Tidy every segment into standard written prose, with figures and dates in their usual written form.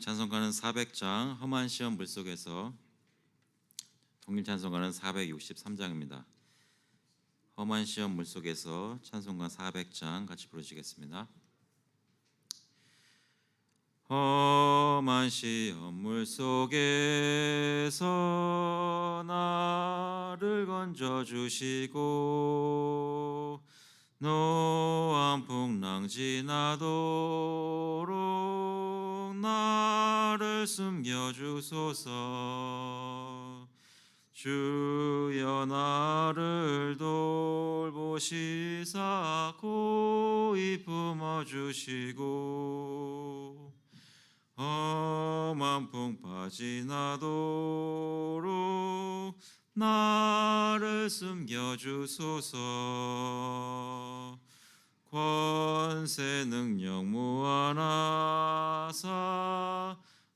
찬송가는 400장, 험한 시험 물속에서 통일 찬송가는 463장입니다. 험한 시험 물속에서 찬송가 400장 같이 부르시겠습니다. 험한 시험 물속에서 나를 건져주시고 노한 풍랑 지나도록 나를 숨겨주소서. 주여 나를 돌보시사 고이 품어주시고 험한 풍파 지나도록 나를 숨겨주소서. 권세 능력 무한하사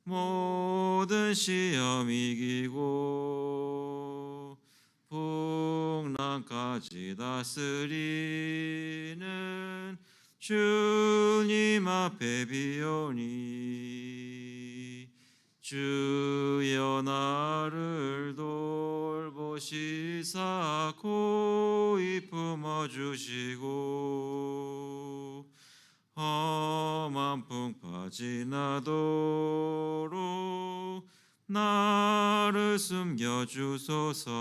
모든 시험 이기고 풍랑까지 다스리는 주님 앞에 비오니 주여 나를 돌보시사 고이 품어주시고 험한 풍파 지나도록 나를 숨겨주소서.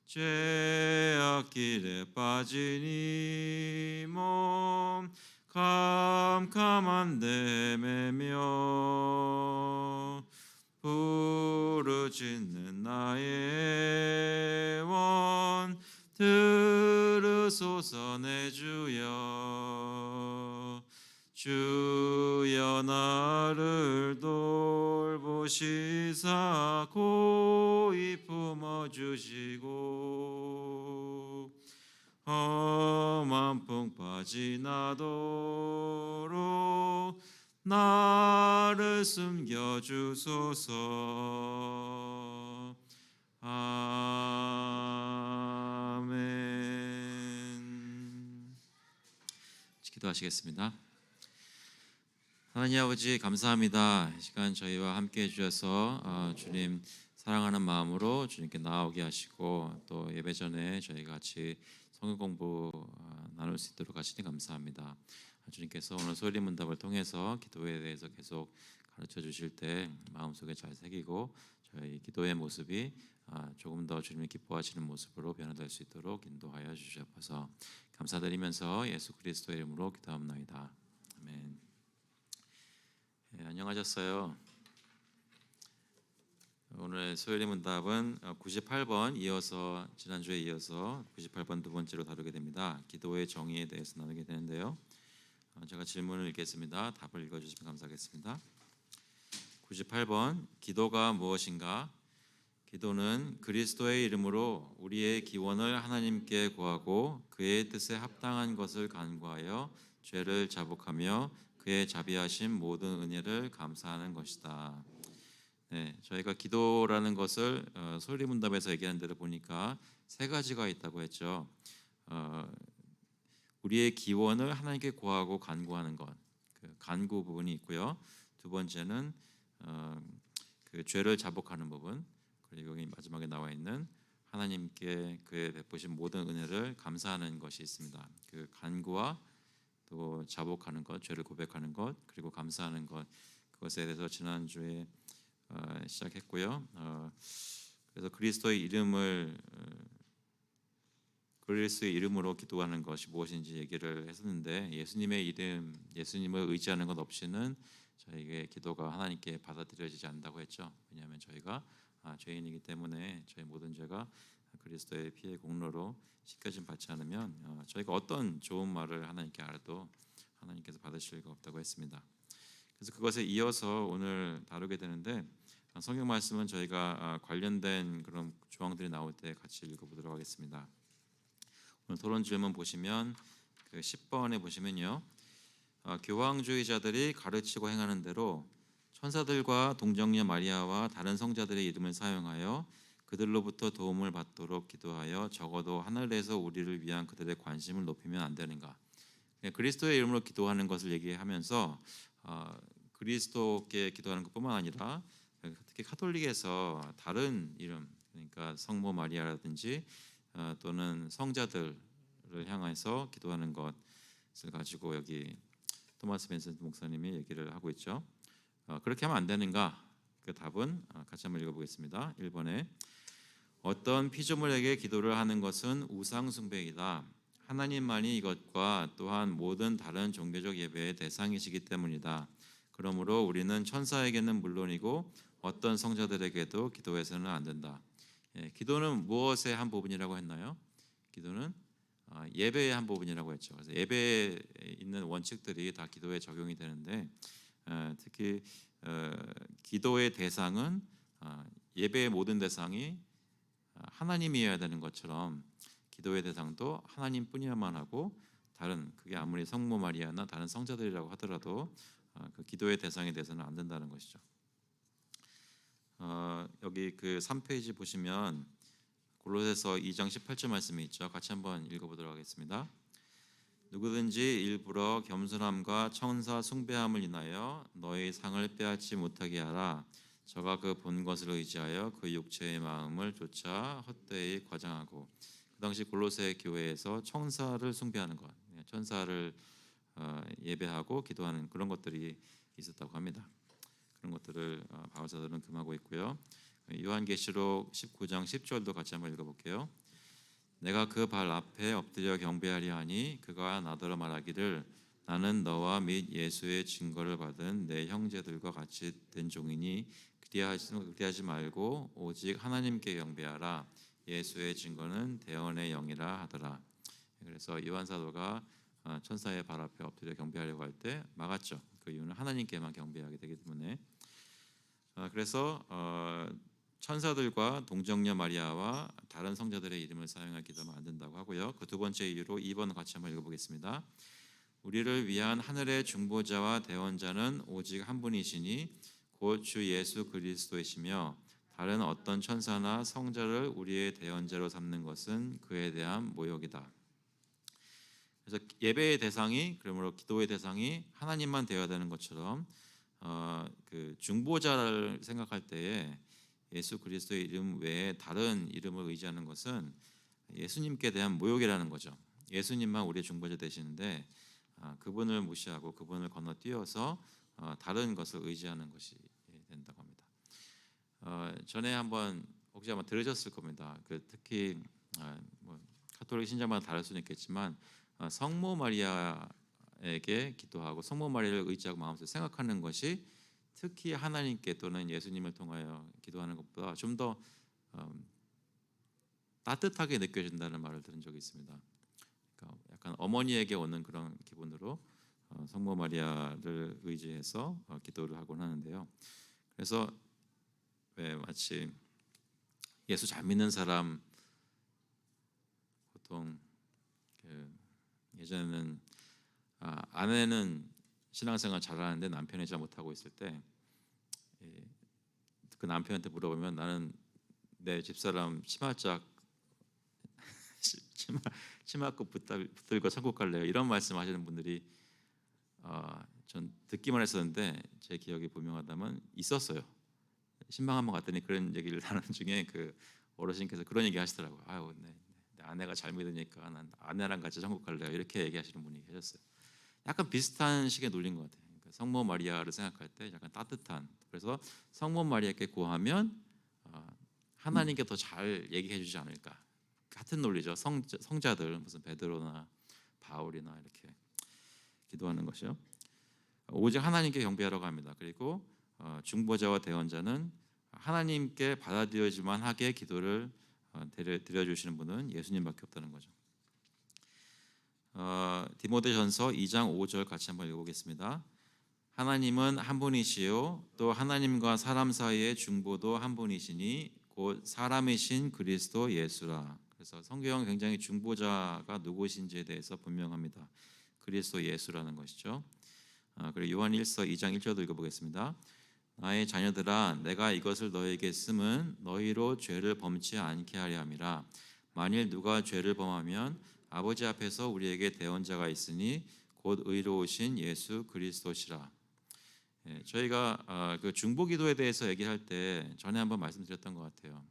죄악길에 빠진 이 몸 캄캄한 데 헤매며 부르짖는 나의 원 들으소서. 내 주여 주여 나를 돌보시사 고이 품어주시고 험한 풍파 지나도록 나를 숨겨주소서. 아멘. 기도하시겠습니다. 하나님 아버지 감사합니다. 이 시간 저희와 함께 해주셔서 주님 사랑하는 마음으로 주님께 나아오게 하시고 또 예배 전에 저희 같이 성경 공부 나눌 수 있도록 하시니 감사합니다. 주님께서 오늘 소리 문답을 통해서 기도에 대해서 계속 가르쳐 주실 때 마음속에 잘 새기고 저희 기도의 모습이 조금 더 주님이 기뻐하시는 모습으로 변화될 수 있도록 인도하여 주시옵소서. 감사드리면서 예수 그리스도의 이름으로 기도합나이다. 아멘. 네, 안녕하셨어요. 오늘 소요리 문답은 98번 이어서 지난주에 이어서 98번 두 번째로 다루게 됩니다. 기도의 정의에 대해서 나누게 되는데요. 제가 질문을 읽겠습니다. 답을 읽어주시면 감사하겠습니다. 98번 기도가 무엇인가? 기도는 그리스도의 이름으로 우리의 기원을 하나님께 구하고 그의 뜻에 합당한 것을 간구하여 죄를 자복하며 그의 자비하신 모든 은혜를 감사하는 것이다. 네, 저희가 기도라는 것을 소리문답에서 얘기하는 대로 보니까 세 가지가 있다고 했죠. 우리의 기원을 하나님께 구하고 간구하는 것, 그 간구 부분이 있고요. 두 번째는 그 죄를 자복하는 부분, 그리고 여기 마지막에 나와 있는 하나님께 그의 베푸신 모든 은혜를 감사하는 것이 있습니다. 그 간구와 또 자복하는 것, 죄를 고백하는 것, 그리고 감사하는 것, 그것에 대해서 지난주에 시작했고요. 그래서 그리스도의 이름으로 기도하는 것이 무엇인지 얘기를 했었는데 예수님의 이름, 예수님을 의지하는 것 없이는 저희의 기도가 하나님께 받아들여지지 않는다고 했죠. 왜냐하면 저희가 죄인이기 때문에 저희 모든 죄가 그리스도의 피의 공로로 씻겨짐 받지 않으면 저희가 어떤 좋은 말을 하나님께 알아도 하나님께서 받으실 리가 없다고 했습니다. 그래서 그것에 이어서 오늘 다루게 되는데 성경 말씀은 저희가 관련된 그런 조항들이 나올 때 같이 읽어보도록 하겠습니다. 오늘 토론 질문 보시면 그 10번에 보시면요, 교황주의자들이 가르치고 행하는 대로 천사들과 동정녀 마리아와 다른 성자들의 이름을 사용하여 그들로부터 도움을 받도록 기도하여 적어도 하늘에서 우리를 위한 그들의 관심을 높이면 안 되는가? 그리스도의 이름으로 기도하는 것을 얘기하면서 그리스도께 기도하는 것뿐만 아니라 특히 카톨릭에서 다른 이름, 그러니까 성모 마리아라든지 또는 성자들을 향해서 기도하는 것을 가지고 여기 토마스 벤센트 목사님이 얘기를 하고 있죠. 그렇게 하면 안 되는가? 그 답은 같이 한번 읽어보겠습니다. 1번에 어떤 피조물에게 기도를 하는 것은 우상 숭배이다. 하나님만이 이것과 또한 모든 다른 종교적 예배의 대상이시기 때문이다. 그러므로 우리는 천사에게는 물론이고 어떤 성자들에게도 기도해서는 안 된다. 기도는 무엇의 한 부분이라고 했나요? 기도는 예배의 한 부분이라고 했죠. 그래서 예배에 있는 원칙들이 다 기도에 적용이 되는데 특히 기도의 대상은 예배의 모든 대상이 하나님이어야 되는 것처럼 기도의 대상도 하나님뿐이야만 하고 다른 그게 아무리 성모 마리아나 다른 성자들이라고 하더라도 그 기도의 대상에 대해서는 안 된다는 것이죠. 여기 그 3페이지 보시면 골로새서 2장 18절 말씀이 있죠. 같이 한번 읽어보도록 하겠습니다. 누구든지 일부러 겸손함과 천사 숭배함을 인하여 너희 상을 빼앗지 못하게 하라. 저가 그 본 것을 의지하여 그 육체의 마음을 쫓아 헛되이 과장하고. 그 당시 골로새 교회에서 천사를 숭배하는 것, 천사를 예배하고 기도하는 그런 것들이 있었다고 합니다. 그런 것들을 바울사도는 금하고 있고요. 요한계시록 19장 10절도 같이 한번 읽어볼게요. 내가 그 발 앞에 엎드려 경배하려 하니 그가 나더러 말하기를 나는 너와 및 예수의 증거를 받은 내 형제들과 같이 된 종이니 그리하지 말고 오직 하나님께 경배하라. 예수의 증거는 대언의 영이라 하더라. 그래서 요한 사도가 천사의 발 앞에 엎드려 경배하려고 할 때 막았죠. 그 이유는 하나님께만 경배하게 되기 때문에. 그래서 천사들과 동정녀 마리아와 다른 성자들의 이름을 사용하여 기도하면 안 된다고 하고요. 그 두 번째 이유로 2번 같이 한번 읽어보겠습니다. 우리를 위한 하늘의 중보자와 대원자는 오직 한 분이시니 곧 주 예수 그리스도이시며 다른 어떤 천사나 성자를 우리의 대원자로 삼는 것은 그에 대한 모욕이다. 그래서 예배의 대상이 그러므로 기도의 대상이 하나님만 되어야 되는 것처럼 그 중보자를 생각할 때에 예수 그리스도의 이름 외에 다른 이름을 의지하는 것은 예수님께 대한 모욕이라는 거죠. 예수님만 우리의 중보자 되시는데 그분을 무시하고 그분을 건너뛰어서 다른 것을 의지하는 것이 된다고 합니다. 전에 한번 혹시 아마 들으셨을 겁니다. 그 특히 뭐 가톨릭 신자마다 다를 수는 있겠지만 성모 마리아에게 기도하고 성모 마리아를 의지하고 마음속에 생각하는 것이 특히 하나님께 또는 예수님을 통하여 기도하는 것보다 좀 더 따뜻하게 느껴진다는 말을 들은 적이 있습니다. 그러니까 약간 어머니에게 오는 그런 기분으로 성모 마리아를 의지해서 기도를 하곤 하는데요. 그래서 왜 마치 예수 잘 믿는 사람 보통 예전에는 아내는 신앙생활 잘하는데 남편이 잘 못하고 있을 때 그 남편한테 물어보면 나는 내 집사람 치마꼭 붙들고 천국 갈래요. 이런 말씀하시는 분들이 전 듣기만 했었는데 제 기억이 분명하다면 있었어요. 신방 한번 갔더니 그런 얘기를 하는 중에 그 어르신께서 그런 얘기 하시더라고요. 아유, 내 아내가 잘 믿으니까 난 아내랑 같이 천국 갈래요. 이렇게 얘기하시는 분이 계셨어요. 약간 비슷한 식의 논리인 것 같아요. 그러니까 성모 마리아를 생각할 때 약간 따뜻한. 그래서 성모 마리아께 구하면 하나님께 더 잘 얘기해 주지 않을까. 같은 논리죠. 성자들 무슨 베드로나 바울이나 이렇게 기도하는 것이요. 오직 하나님께 경배하라고 합니다. 그리고 중보자와 대언자는 하나님께 받아들여지만 하게 기도를 드려주시는 분은 예수님밖에 없다는 거죠. 디모데전서 2장 5절 같이 한번 읽어보겠습니다. 하나님은 한 분이시요 또 하나님과 사람 사이의 중보도 한 분이시니 곧 사람이신 그리스도 예수라. 그래서 성경은 굉장히 중보자가 누구신지에 대해서 분명합니다. 그리스도 예수라는 것이죠. 그리고 요한 1서 2장 1절도 읽어보겠습니다. 나의 자녀들아 내가 이것을 너에게 쓰면 너희로 죄를 범치 않게 하려 함이라. 만일 누가 죄를 범하면 아버지 앞에서 우리에게 대언자가 있으니 곧 의로우신 예수 그리스도시라. 저희가 그 중보기도에 대해서 얘기할 때 전에 한번 말씀드렸던 것 같아요.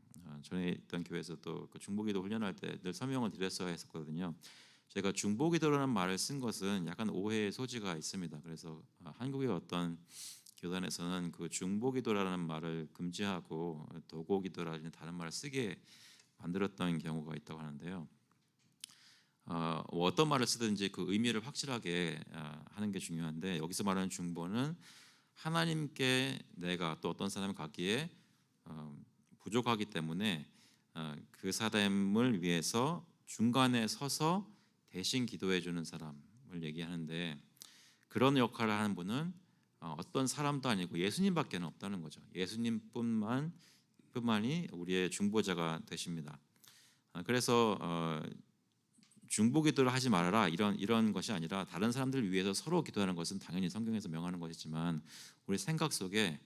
전에 있던 교회에서 또 그 중보기도 훈련할 때 늘 설명을 드렸어야 했었거든요. 제가 중보기도라는 말을 쓴 것은 약간 오해의 소지가 있습니다. 그래서 한국의 어떤 교단에서는 그 중보기도라는 말을 금지하고 도고기도라는 다른 말을 쓰게 만들었던 경우가 있다고 하는데요. 어떤 말을 쓰든지 그 의미를 확실하게 하는 게 중요한데, 여기서 말하는 중보는 하나님께 내가 또 어떤 사람을 갖기에 부족하기 때문에 그 사람을 위해서 중간에 서서 대신 기도해 주는 사람을 얘기하는데, 그런 역할을 하는 분은 어떤 사람도 아니고 예수님밖에 없다는 거죠. 예수님뿐만이 우리의 중보자가 되십니다. 그래서 중보기도를 하지 말아라 이런 것이 아니라, 다른 사람들을 위해서 서로 기도하는 것은 당연히 성경에서 명하는 것이지만, 우리 생각 속에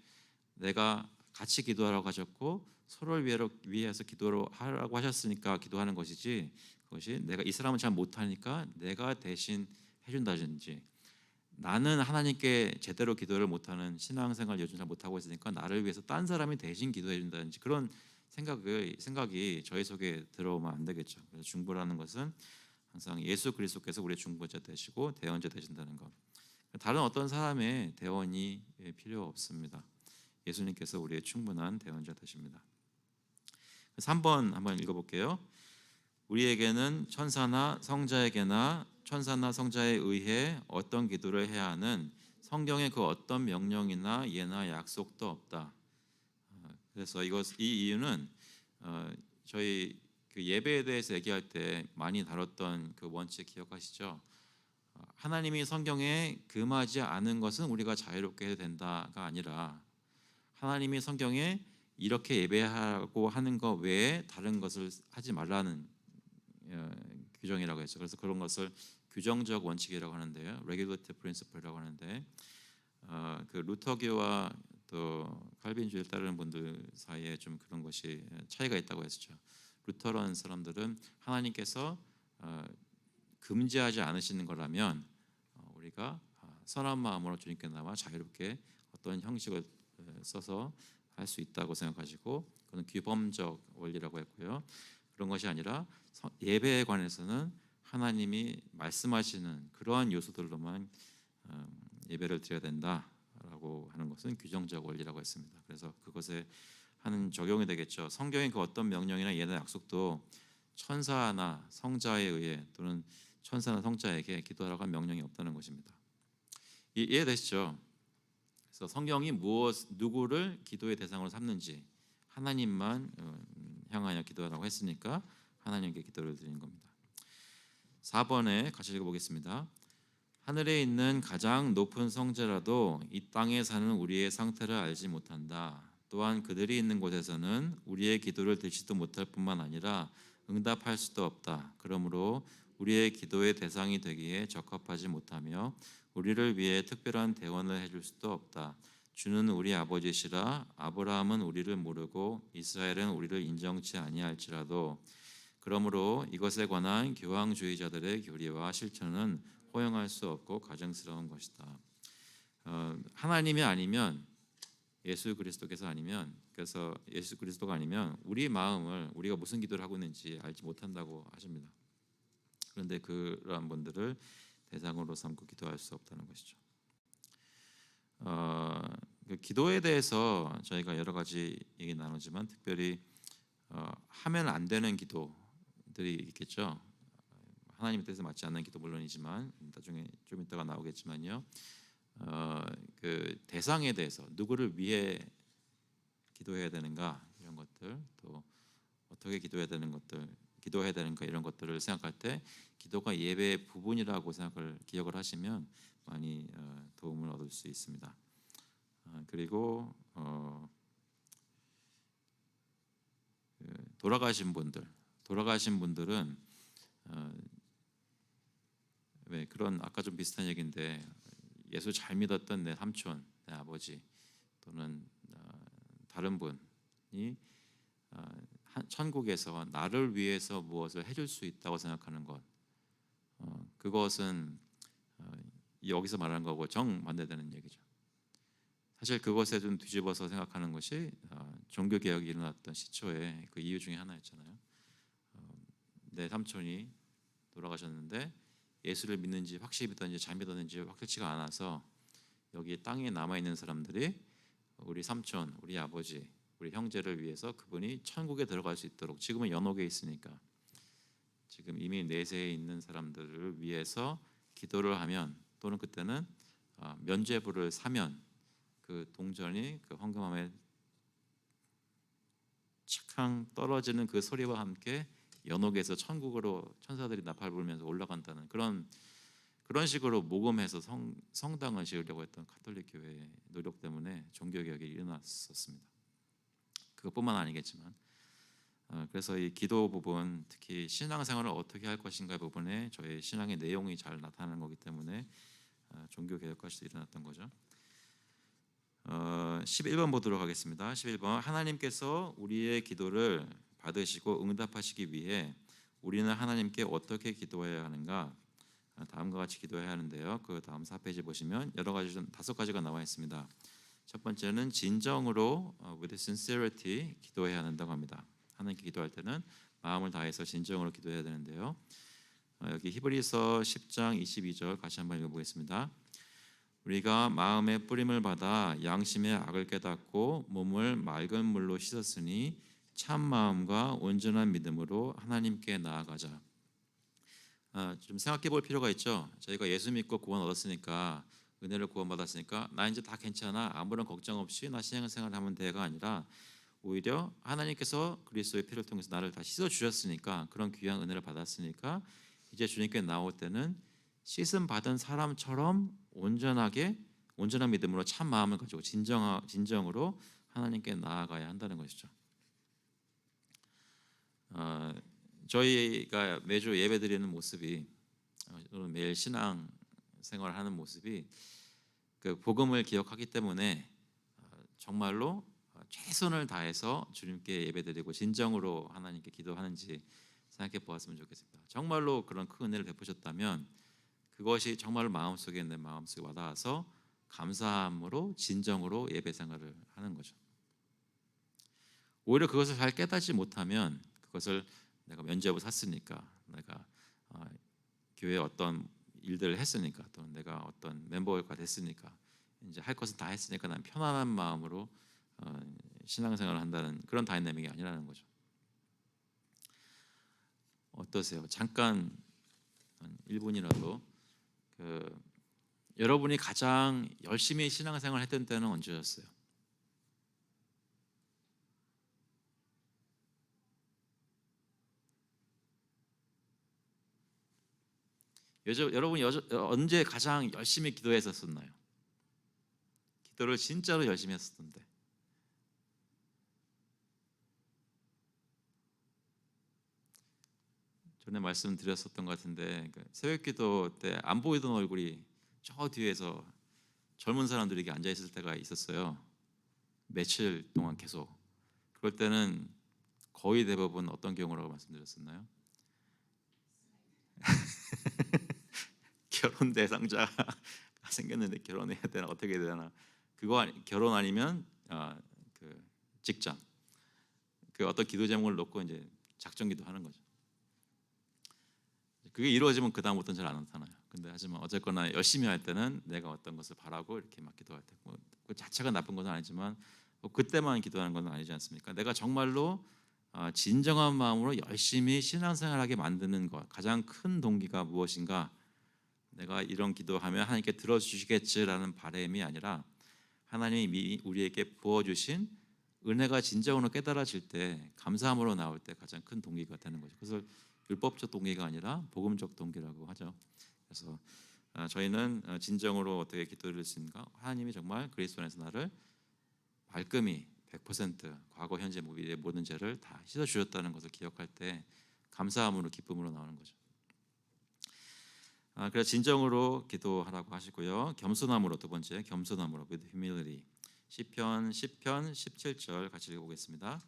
내가 같이 기도하라고 하셨고 서로를 위해서 기도하라고 하셨으니까 기도하는 것이지, 그것이 내가 이 사람은 잘 못하니까 내가 대신 해준다든지, 나는 하나님께 제대로 기도를 못하는, 신앙생활 요즘 잘 못하고 있으니까 나를 위해서 딴 사람이 대신 기도해 준다든지, 그런 생각이 저희 속에 들어오면 안 되겠죠. 그래서 중보라는 것은 항상 예수 그리스도께서 우리의 중보자 되시고 대언자 되신다는 것, 다른 어떤 사람의 대언이 필요 없습니다. 예수님께서 우리의 충분한 대언자 되십니다. 3번 한번 읽어볼게요. 우리에게는 천사나 성자에 의해 어떤 기도를 해야 하는 성경의 그 어떤 명령이나 예나 약속도 없다. 그래서 이 이유는 저희 그 예배에 대해서 얘기할 때 많이 다뤘던 그 원칙 기억하시죠? 하나님이 성경에 금하지 않은 것은 우리가 자유롭게 해도 된다가 아니라, 하나님이 성경에 이렇게 예배하고 하는 것 외에 다른 것을 하지 말라는 규정이라고 했죠. 그래서 그런 것을 규정적 원칙이라고 하는데요, regulative principle이라고 하는데, 그 루터교와 또 칼빈주의를 따르는 분들 사이에 좀 그런 것이 차이가 있다고 했었죠. 루터라는 사람들은 하나님께서 금지하지 않으시는 거라면 우리가 선한 마음으로 주님께 나와 자유롭게 어떤 형식을 써서 할 수 있다고 생각하시고, 그건 규범적 원리라고 했고요. 그런 것이 아니라 예배에 관해서는 하나님이 말씀하시는 그러한 요소들로만 예배를 드려야 된다라고 하는 것은 규정적 원리라고 했습니다. 그래서 그것에 하는 적용이 되겠죠. 성경의 그 어떤 명령이나 예나 약속도 천사나 성자에 의해 또는 천사나 성자에게 기도하라고 한 명령이 없다는 것입니다. 이해되시죠? 그래서 성경이 누구를 기도의 대상으로 삼는지, 하나님만 향하여 기도하라고 했으니까 하나님께 기도를 드리는 겁니다. 4번에 같이 읽어보겠습니다. 하늘에 있는 가장 높은 성자라도 이 땅에 사는 우리의 상태를 알지 못한다. 또한 그들이 있는 곳에서는 우리의 기도를 듣지도 못할 뿐만 아니라 응답할 수도 없다. 그러므로 우리의 기도의 대상이 되기에 적합하지 못하며 우리를 위해 특별한 대원을 해줄 수도 없다. 주는 우리 아버지시라. 아브라함은 우리를 모르고 이스라엘은 우리를 인정치 아니할지라도, 그러므로 이것에 관한 교황주의자들의 교리와 실천은 허용할 수 없고 가증스러운 것이다. 하나님이 아니면, 예수 그리스도께서 아니면, 그래서 예수 그리스도가 아니면 우리 마음을, 우리가 무슨 기도를 하고 있는지 알지 못한다고 하십니다. 그런데 그러한 분들을 대상으로 삼고 기도할 수 없다는 것이죠. 그 기도에 대해서 저희가 여러 가지 얘기 나누지만, 특별히 하면 안 되는 기도들이 있겠죠. 하나님의 뜻에 맞지 않는 기도 물론이지만, 나중에 좀 이따가 나오겠지만요. 그 대상에 대해서 누구를 위해 기도해야 되는가, 이런 것들, 또 어떻게 기도해야 되는가 이런 것들을 생각할 때 기도가 예배의 부분이라고 기억을 하시면 많이 도움을 얻을 수 있습니다. 그리고 돌아가신 분들은 왜 그런, 아까 좀 비슷한 얘기인데, 예수 잘 믿었던 내 삼촌, 내 아버지 또는 다른 분이 천국에서 나를 위해서 무엇을 해줄 수 있다고 생각하는 것, 그것은 여기서 말하는 거고 정반대되는 얘기죠. 사실 그것에 좀 뒤집어서 생각하는 것이 종교 개혁이 일어났던 시초의 그 이유 중에 하나였잖아요. 내 삼촌이 돌아가셨는데 예수를 믿는지 확실히 믿었는지 잘 믿었는지 확실치가 않아서 여기 땅에 남아 있는 사람들이 우리 삼촌, 우리 아버지, 우리 형제를 위해서 그분이 천국에 들어갈 수 있도록, 지금은 연옥에 있으니까 지금 이미 내세에 있는 사람들을 위해서 기도를 하면, 또는 그때는 면죄부를 사면 그 동전이 그 헌금함에 착항 떨어지는 그 소리와 함께 연옥에서 천국으로 천사들이 나팔 불면서 올라간다는 그런 식으로 모금해서 성당을 지으려고 했던 가톨릭 교회의 노력 때문에 종교개혁이 일어났었습니다. 그것뿐만 아니겠지만 그래서 이 기도 부분, 특히 신앙생활을 어떻게 할 것인가 부분에 저의 신앙의 내용이 잘 나타나는 거기 때문에 종교개혁까지도 일어났던 거죠. 11번 보도록 하겠습니다. 11번, 하나님께서 우리의 기도를 받으시고 응답하시기 위해 우리는 하나님께 어떻게 기도해야 하는가? 다음과 같이 기도해야 하는데요. 그 다음 4페이지 보시면 여러 가지, 5가지가 나와 있습니다. 첫 번째는 진정으로 with sincerity 기도해야 한다고 합니다. 하나님께 기도할 때는 마음을 다해서 진정으로 기도해야 되는데요. 여기 히브리서 10장 22절 같이 한번 읽어보겠습니다. 우리가 마음의 뿌림을 받아 양심의 악을 깨닫고 몸을 맑은 물로 씻었으니 참 마음과 온전한 믿음으로 하나님께 나아가자. 좀 생각해 볼 필요가 있죠. 저희가 예수 믿고 구원 얻었으니까, 은혜를 구원받았으니까 나 이제 다 괜찮아, 아무런 걱정 없이 나 신앙생활 하면 돼가 아니라, 오히려 하나님께서 그리스도의 피를 통해서 나를 다 씻어 주셨으니까, 그런 귀한 은혜를 받았으니까 이제 주님께 나올 때는 씻음 받은 사람처럼 온전한 믿음으로 참 마음을 가지고 진정으로 하나님께 나아가야 한다는 것이죠. 저희가 매주 예배드리는 모습이, 매일 신앙 생활을 하는 모습이 그 복음을 기억하기 때문에 정말로 최선을 다해서 주님께 예배드리고 진정으로 하나님께 기도하는지 생각해 보았으면 좋겠습니다. 정말로 그런 큰 은혜를 베푸셨다면 그것이 정말 마음속에, 내 마음속에 와닿아서 감사함으로 진정으로 예배 생활을 하는 거죠. 오히려 그것을 잘 깨닫지 못하면, 그것을 내가 면죄부 샀으니까, 내가 교회에 어떤 일들을 했으니까, 또는 내가 어떤 멤버가 됐으니까, 이제 할 것은 다 했으니까 난 편안한 마음으로 신앙생활을 한다는 그런 다이내믹이 아니라는 거죠. 어떠세요? 잠깐 1분이라도 여러분이 가장 열심히 신앙생활 했던 때는 언제였어요? 여러분이 언제 가장 열심히 기도했었나요? 기도를 진짜로 열심히 했었던데. 전에 말씀드렸었던 것 같은데, 새벽기도 때 안 보이던 얼굴이 저 뒤에서 젊은 사람들에게 앉아 있을 때가 있었어요. 며칠 동안 계속. 그럴 때는 거의 대부분 어떤 경우라고 말씀드렸었나요? 결혼 대상자가 생겼는데 결혼해야 되나, 어떻게 해야 되나, 그거 결혼 아니면 그 직장, 그 어떤 기도 제목을 놓고 이제 작정 기도하는 거죠. 그게 이루어지면 그 다음부터는 잘 안 나타나요. 근데 하지만 어쨌거나 열심히 할 때는 내가 어떤 것을 바라고 이렇게 막 기도할 때, 그 자체가 나쁜 것은 아니지만 그때만 기도하는 건 아니지 않습니까? 내가 정말로 진정한 마음으로 열심히 신앙생활하게 만드는 것, 가장 큰 동기가 무엇인가? 내가 이런 기도하면 하나님께 들어주시겠지라는 바람이 아니라, 하나님이 우리에게 부어주신 은혜가 진정으로 깨달아질 때, 감사함으로 나올 때 가장 큰 동기가 되는 거죠. 그래서 율법적 동기가 아니라 복음적 동기라고 하죠. 그래서 저희는 진정으로 어떻게 기도를 했는가? 하나님이 정말 그리스도 안에서 나를 말끔히 100% 과거, 현재, 미래의 모든 죄를 다 씻어 주셨다는 것을 기억할 때 감사함으로, 기쁨으로 나오는 거죠. 그래서 진정으로 기도하라고 하시고요. 겸손함으로, 두 번째, 겸손함으로 with humility. 시편 10편 17절 같이 읽어보겠습니다.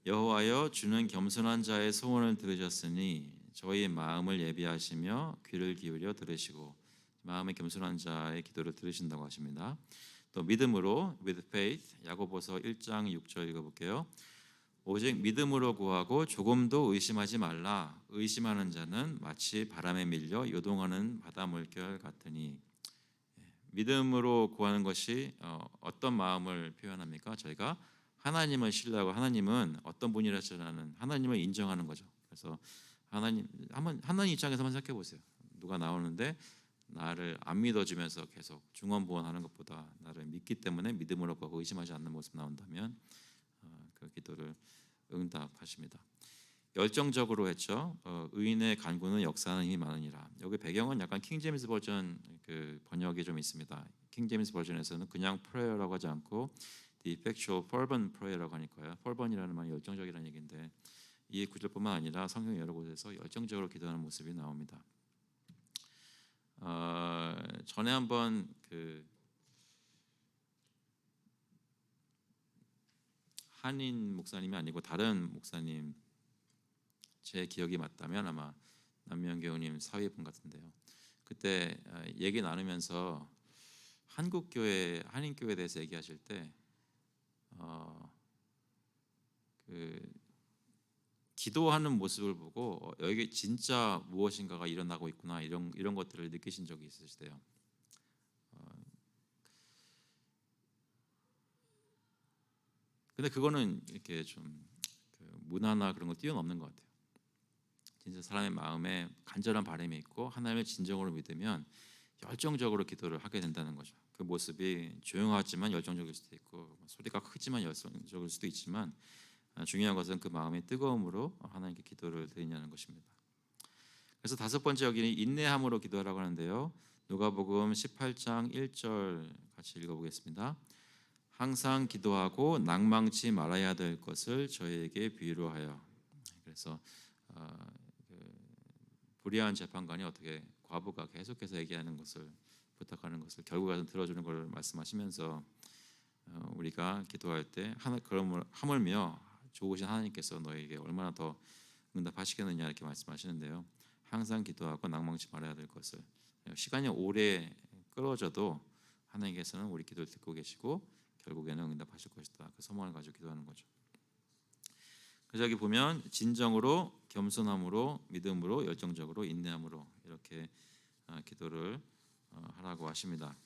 여호와여, 주는 겸손한 자의 소원을 들으셨으니 저희 마음을 예비하시며 귀를 기울여 들으시고, 마음의 겸손한 자의 기도를 들으신다고 하십니다. 또 믿음으로 with faith 야고보서 1장 6절 읽어볼게요. 오직 믿음으로 구하고 조금도 의심하지 말라. 의심하는 자는 마치 바람에 밀려 요동하는 바다 물결 같으니. 믿음으로 구하는 것이 어떤 마음을 표현합니까? 저희가 하나님을 신뢰하고 하나님은 어떤 분이라는 하나님을 인정하는 거죠. 그래서 하나님 입장에서 한번 생각해 보세요. 누가 나오는데 나를 안 믿어주면서 계속 중언부언하는 것보다 나를 믿기 때문에 믿음으로 구하고 의심하지 않는 모습 나온다면 그 기도를 응답하십니다. 열정적으로 했죠. 의인의 간구는 역사하는 힘이 많으니라. 여기 배경은 약간 킹제임스 버전 그 번역이 좀 있습니다. 킹제임스 버전에서는 그냥 prayer라고 하지 않고 the effectual fervent prayer라고 하니까요. fervent이라는 말이 열정적이라는 얘기인데 이 구절뿐만 아니라 성경 여러 곳에서 열정적으로 기도하는 모습이 나옵니다. 전에 한번 그 한인 목사님이 아니고 다른 목사님 제 기억이 맞다면 아마 남명교우님 사위분 같은데요. 그때 얘기 나누면서 한국 교회 한인 교회에 대해서 얘기하실 때 그 기도하는 모습을 보고 여기 진짜 무엇인가가 일어나고 있구나 이런 것들을 느끼신 적이 있으시대요. 근데 그거는 이렇게 좀 문화나 그런 거 뛰어넘는 것 같아요. 진짜 사람의 마음에 간절한 바람이 있고 하나님을 진정으로 믿으면 열정적으로 기도를 하게 된다는 거죠. 그 모습이 조용하지만 열정적일 수도 있고 소리가 크지만 열정적일 수도 있지만 중요한 것은 그 마음의 뜨거움으로 하나님께 기도를 드리냐는 것입니다. 그래서 다섯 번째 여기는 인내함으로 기도하라고 하는데요. 누가복음 18장 1절 같이 읽어보겠습니다. 항상 기도하고 낭망치 말아야 될 것을 저희에게 비유로 하여. 그래서 불의한 재판관이 어떻게 과부가 계속해서 얘기하는 것을 부탁하는 것을 결국에는 들어주는 걸 말씀하시면서 우리가 기도할 때 그러므로 하물며 좋으신 하나님께서 너에게 얼마나 더 응답하시겠느냐 이렇게 말씀하시는데요. 항상 기도하고 낭망치 말아야 될 것을 시간이 오래 끌어져도 하나님께서는 우리 기도를 듣고 계시고 결국에는 응답하실 것이다. 그 소망을 가지고 기도하는 거죠. 그래서 여기 보면 진정으로 겸손함으로 믿음으로 열정적으로 인내함으로 이렇게 기도를 하라고 하십니다.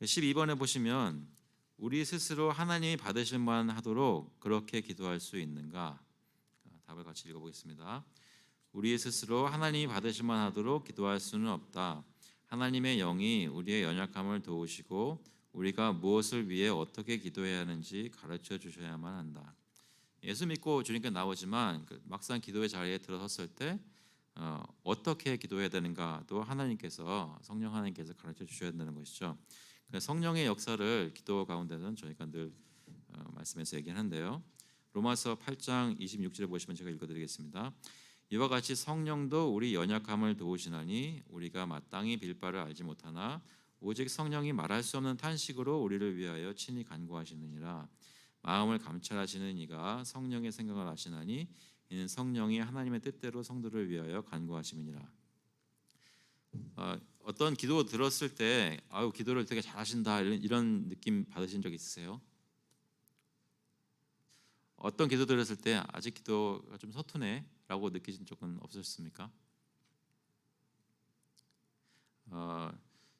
12번에 보시면 우리 스스로 하나님이 받으실 만하도록 그렇게 기도할 수 있는가? 답을 같이 읽어보겠습니다. 우리 스스로 하나님이 받으실 만하도록 기도할 수는 없다. 하나님의 영이 우리의 연약함을 도우시고 우리가 무엇을 위해 어떻게 기도해야 하는지 가르쳐 주셔야만 한다. 예수 믿고 주님께 나오지만 막상 기도의 자리에 들어섰을 때 어떻게 기도해야 되는가도 성령 하나님께서 가르쳐 주셔야 된다는 것이죠. 성령의 역사를 기도 가운데는 저희가 늘 말씀에서 얘기하는데요. 로마서 8장 26절에 보시면 제가 읽어드리겠습니다. 이와 같이 성령도 우리 연약함을 도우시나니 우리가 마땅히 빌 바를 알지 못하나 오직 성령이 말할 수 없는 탄식으로 우리를 위하여 친히 간구하시느니라. 마음을 감찰하시는 이가 성령의 생각을 아시나니 이는 성령이 하나님의 뜻대로 성도를 위하여 간구하심이니라. 어떤 기도 들었을 때 기도를 되게 잘하신다 이런 느낌 받으신 적 있으세요? 어떤 기도 들었을 때 아직 기도가 좀 서투네 라고 느끼신 적은 없으셨습니까?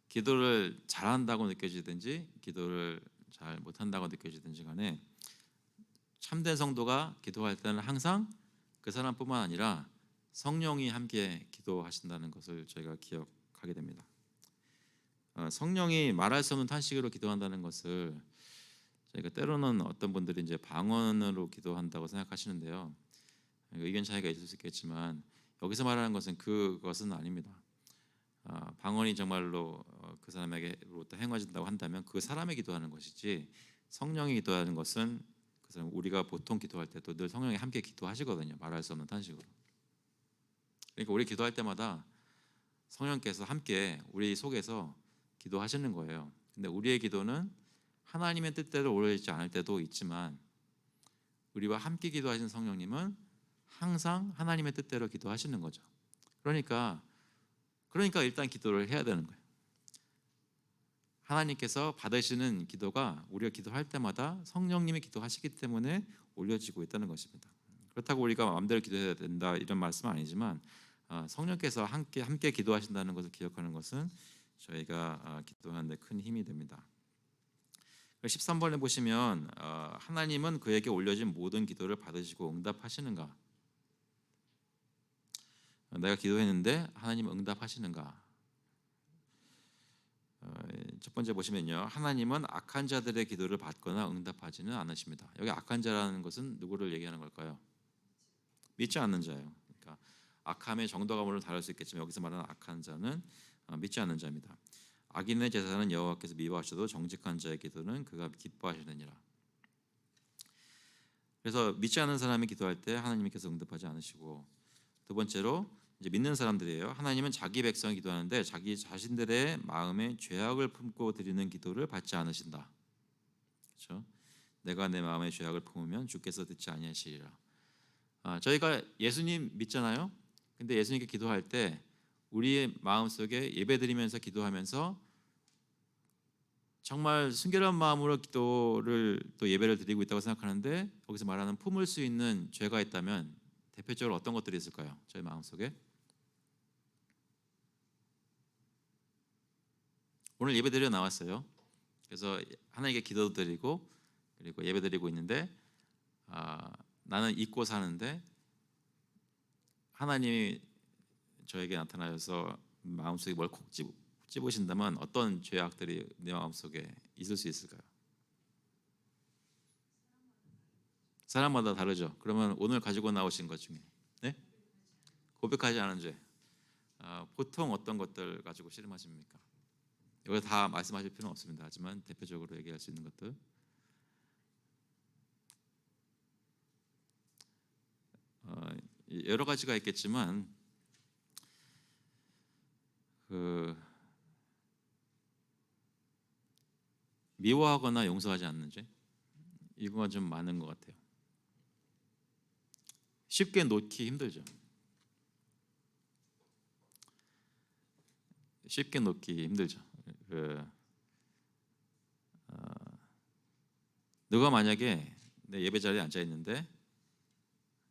기도를 잘한다고 느껴지든지 기도를 잘 못한다고 느껴지든지 간에 참된 성도가 기도할 때는 항상 그 사람뿐만 아니라 성령이 함께 기도하신다는 것을 저희가 기억하게 됩니다. 성령이 말할 수 없는 탄식으로 기도한다는 것을 저희가 때로는 어떤 분들이 이제 방언으로 기도한다고 생각하시는데요. 의견 차이가 있을 수 있겠지만 여기서 말하는 것은 그것은 아닙니다. 방언이 정말로 그 사람에게로부터 행해진다고 한다면 그 사람의 기도하는 것이지 성령이 기도하는 것은 그 사람 우리가 보통 기도할 때도 늘 성령이 함께 기도하시거든요. 말할 수 없는 탄식으로. 그러니까 우리 기도할 때마다 성령께서 함께 우리 속에서 기도하시는 거예요. 근데 우리의 기도는 하나님의 뜻대로 오르지 않을 때도 있지만 우리와 함께 기도하시는 성령님은 항상 하나님의 뜻대로 기도하시는 거죠. 그러니까 일단 기도를 해야 되는 거예요. 하나님께서 받으시는 기도가 우리가 기도할 때마다 성령님이 기도하시기 때문에 올려지고 있다는 것입니다. 그렇다고 우리가 마음대로 기도해야 된다 이런 말씀은 아니지만 성령께서 함께 기도하신다는 것을 기억하는 것은 저희가 기도하는 데 큰 힘이 됩니다. 13번에 보시면 하나님은 그에게 올려진 모든 기도를 받으시고 응답하시는가? 내가 기도했는데 하나님은 응답하시는가? 첫 번째 보시면요, 하나님은 악한 자들의 기도를 받거나 응답하지는 않으십니다. 여기 악한 자라는 것은 누구를 얘기하는 걸까요? 믿지 않는 자예요. 그러니까 악함의 정도가 물론 다를 수 있겠지만 여기서 말하는 악한 자는 믿지 않는 자입니다. 악인의 제사는 여호와께서 미워하셔도 정직한 자의 기도는 그가 기뻐하시느니라. 그래서 믿지 않는 사람이 기도할 때 하나님께서 응답하지 않으시고, 두 번째로 이제 믿는 사람들이에요. 하나님은 자기 백성이 기도하는데 자기 자신들의 마음에 죄악을 품고 드리는 기도를 받지 않으신다. 그렇죠? 내가 내 마음에 죄악을 품으면 주께서 듣지 아니하시리라. 저희가 예수님 믿잖아요. 근데 예수님께 기도할 때 우리의 마음속에 예배드리면서 기도하면서 정말 순결한 마음으로 기도를 또 예배를 드리고 있다고 생각하는데, 거기서 말하는 품을 수 있는 죄가 있다면 대표적으로 어떤 것들이 있을까요? 저희 마음속에. 오늘 예배드려 나왔어요. 그래서 하나님께 기도도 드리고 그리고 예배드리고 있는데 나는 잊고 사는데 하나님이 저에게 나타나셔서 마음속에 뭘 콕 집으신다면 어떤 죄악들이 내 마음속에 있을 수 있을까요? 사람마다 다르죠. 그러면 오늘 가지고 나오신 것 중에 네? 고백하지 않은 죄, 보통 어떤 것들 가지고 씨름하십니까? 이거 다 말씀하실 필요는 없습니다. 하지만 대표적으로 얘기할 수 있는 것들, 여러 가지가 있겠지만 미워하거나 용서하지 않는 죄, 이거가 좀 많은 것 같아요. 쉽게 놓기 힘들죠. 쉽게 놓기 힘들죠. 누가 만약에 내 예배 자리에 앉아 있는데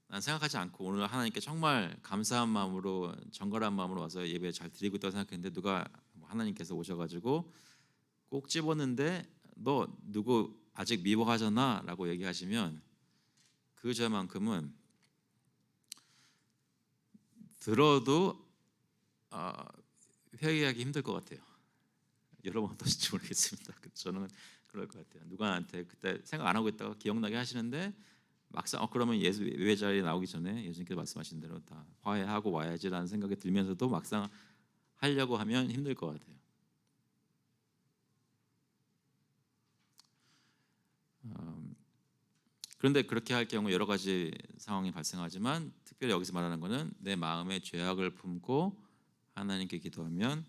난 생각하지 않고 오늘 하나님께 정말 감사한 마음으로 정갈한 마음으로 와서 예배 잘 드리고 있다고 생각했는데 누가 하나님께서 오셔가지고 꼭 집었는데 너 누구 아직 미워하잖아 라고 얘기하시면 그 죄만큼은 들어도 회개하기 힘들 것 같아요. 여러분 어떠실지 모르겠습니다. 저는 그럴 것 같아요. 누가 나한테 그때 생각 안 하고 있다가 기억나게 하시는데 막상 그러면 예배 자리에 나오기 전에 예수님께서 말씀하신 대로 다 화해하고 와야지라는 생각이 들면서도 막상 하려고 하면 힘들 것 같아요. 그런데 그렇게 할 경우 여러 가지 상황이 발생하지만 특별히 여기서 말하는 것은 내 마음에 죄악을 품고 하나님께 기도하면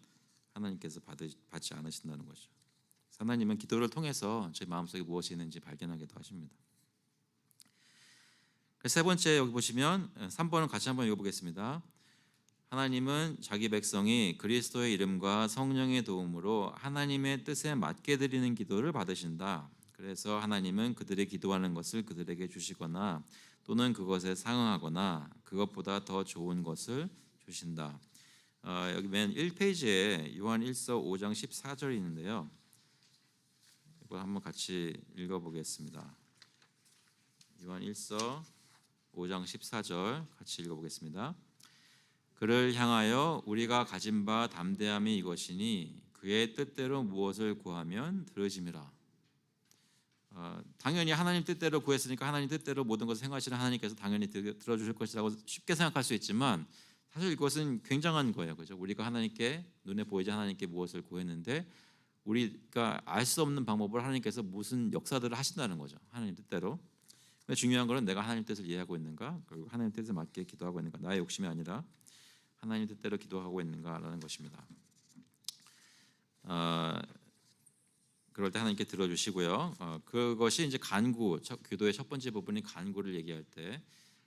하나님께서 받지 않으신다는 거죠. 하나님은 기도를 통해서 제 마음속에 무엇이 있는지 발견하기도 하십니다. 세 번째 여기 보시면 3번은 같이 한번 읽어보겠습니다. 하나님은 자기 백성이 그리스도의 이름과 성령의 도움으로 하나님의 뜻에 맞게 드리는 기도를 받으신다. 그래서 하나님은 그들이 기도하는 것을 그들에게 주시거나 또는 그것에 상응하거나 그것보다 더 좋은 것을 주신다. 여기 맨 1페이지에 요한 1서 5장 14절이 있는데요. 이거 한번 같이 읽어보겠습니다. 요한 1서 5장 14절 같이 읽어보겠습니다. 그를 향하여 우리가 가진 바 담대함이 이것이니 그의 뜻대로 무엇을 구하면 들으심이라. 당연히 하나님 뜻대로 구했으니까 하나님 뜻대로 모든 것을 행하시는 하나님께서 당연히 들어주실 것이라고 쉽게 생각할 수 있지만 사실 이것은 굉장한 거예요. 그죠? 우리가 하나님께 눈에 보이지 하나님께 무엇을 구했는데 우리가 알 수 없는 방법으로 하나님께서 무슨 역사들을 하신다는 거죠. 하나님 뜻대로. 근데 중요한 것은 내가 하나님 뜻을 이해하고 있는가, 그리고 하나님 뜻에 맞게 기도하고 있는가, 나의 욕심이 아니라 하나님 뜻대로 기도하고 있는가라는 것입니다. 그럴 때 하나님께 들어주시고요. 그것이 이제 간구, 기도의 첫 번째 부분이 간구를 얘기할 때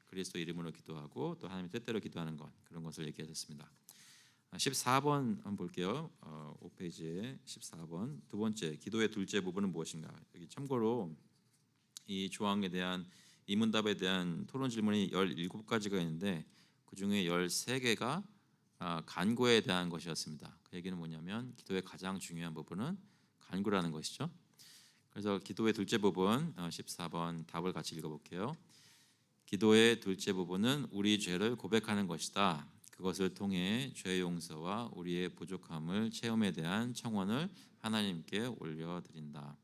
그리스도 이름으로 기도하고 또 하나님의 뜻대로 기도하는 것, 그런 것을 얘기하셨습니다. 14번 한번 볼게요. 5페이지에 14번 두 번째 기도의 둘째 부분은 무엇인가? 여기 참고로 이 조항에 대한 이 문답에 대한 토론 질문이 17가지가 있는데 그 중에 13개가 간구에 대한 것이었습니다. 그 얘기는 뭐냐면 기도의 가장 중요한 부분은 간구라는 것이죠. 그래서 기도의 둘째 부분 14번 답을 같이 읽어볼게요. 기도의 둘째 부분은 우리 죄를 고백하는 것이다. 그것을 통해 죄 용서와 우리의 부족함을 체험에 대한 청원을 하나님께 올려드린다.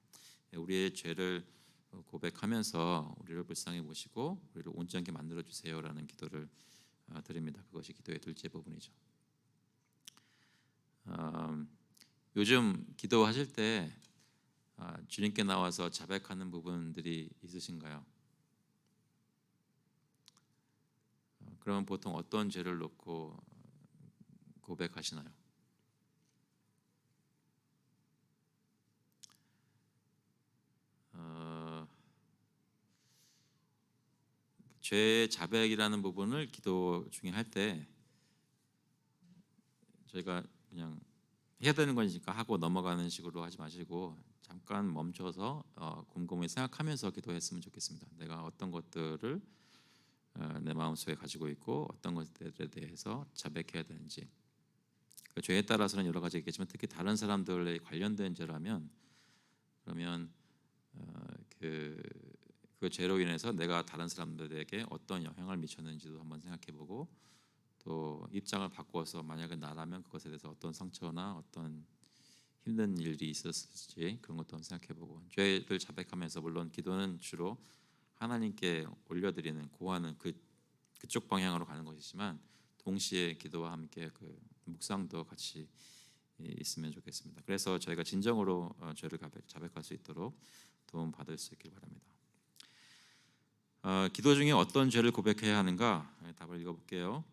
우리의 죄를 고백하면서 우리를 불쌍히 보시고 우리를 온전히 만들어 주세요라는 기도를 드립니다. 그것이 기도의 둘째 부분이죠. 요즘 기도하실 때 주님께 나와서 자백하는 부분들이 있으신가요? 그러면 보통 어떤 죄를 놓고 고백하시나요? 죄 자백이라는 부분을 기도 중에 할 때 저희가 그냥 해야 되는 거니까 하고 넘어가는 식으로 하지 마시고 잠깐 멈춰서 곰곰이 생각하면서 기도했으면 좋겠습니다. 내가 어떤 것들을 내 마음속에 가지고 있고 어떤 것들에 대해서 자백해야 되는지. 그 죄에 따라서는 여러 가지 있겠지만 특히 다른 사람들에 관련된 죄라면 그러면 그 죄로 인해서 내가 다른 사람들에게 어떤 영향을 미쳤는지도 한번 생각해보고 또 입장을 바꿔서 만약에 나라면 그것에 대해서 어떤 상처나 어떤 힘든 일이 있었을지 그런 것도 한번 생각해보고 죄를 자백하면서 물론 기도는 주로 하나님께 올려드리는 고하는 그쪽 방향으로 가는 것이지만 동시에 기도와 함께 그 묵상도 같이 있으면 좋겠습니다. 그래서 저희가 진정으로 죄를 자백할 수 있도록 도움 받을 수 있길 바랍니다. 기도 중에 어떤 죄를 고백해야 하는가? 답을 읽어볼게요.